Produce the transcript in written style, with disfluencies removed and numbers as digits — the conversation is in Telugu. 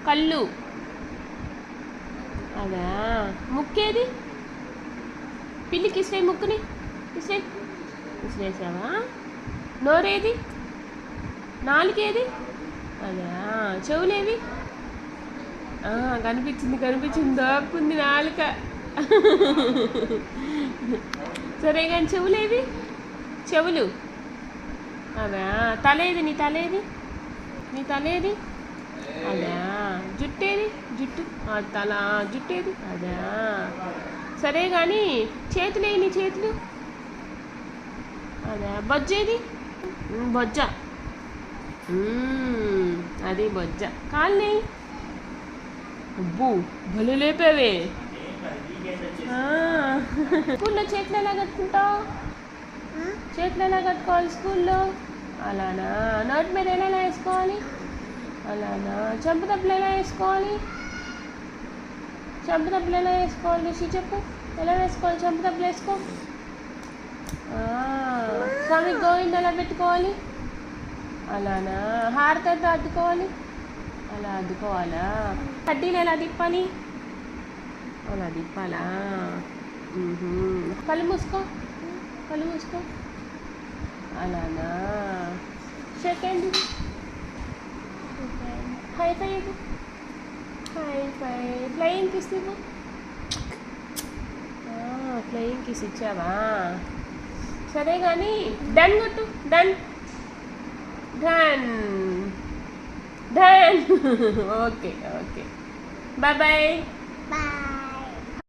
కళ్ళు. అదా. ముక్కేది? పిల్లికి ఇసిరే ముక్కుని. ఇసిరే. ఇసిరేసావా? నోరేది? నాలుగేది? అదా. చెవులేవి? కనిపించింది దాక్కుంది నాలుక. సరే కానీ చెవులేవి? చెవులు. అదా. తలేది? నీ తలేది? అదా. జుట్టేది? జుట్టు. తల జుట్టేది? అదా. సరే కానీ చేతులేవి? నీ చేతులు. అదా. బొజ్జేది? బొజ్జ. అది బొజ్జ. కాళ్ళని. అబ్బో భలే లేపావే. స్కూల్లో చేతులు ఎలా కట్టుకుంటావు? చేతులు ఎలా కట్టుకోవాలి స్కూల్లో? అలానా. నోటి మీద ఎలా వేసుకోవాలి? అలానా. చెంపదప్పులు ఎలా వేసుకోవాలి? రిషి చెప్పు. ఎలా వేసుకోవాలి? చెంపదప్పులు వేసుకో. స్వామి గోవింద ఎలా పెట్టుకోవాలి? అలానా. హారతతో అద్దుకోవాలి? అలా అద్దుకోవాలా? కడ్డీలు ఎలా తిప్పాలి? అలా తిప్పాలా? కళ్ళు మూసుకో. అలానా. Second. High five. Flying kiss ఇవ్వు. ఫ్లయింగ్ కిస్ ఇచ్చావా? సరే కానీ డన్ కొట్టు. డన్. ఓకే. బాయ్.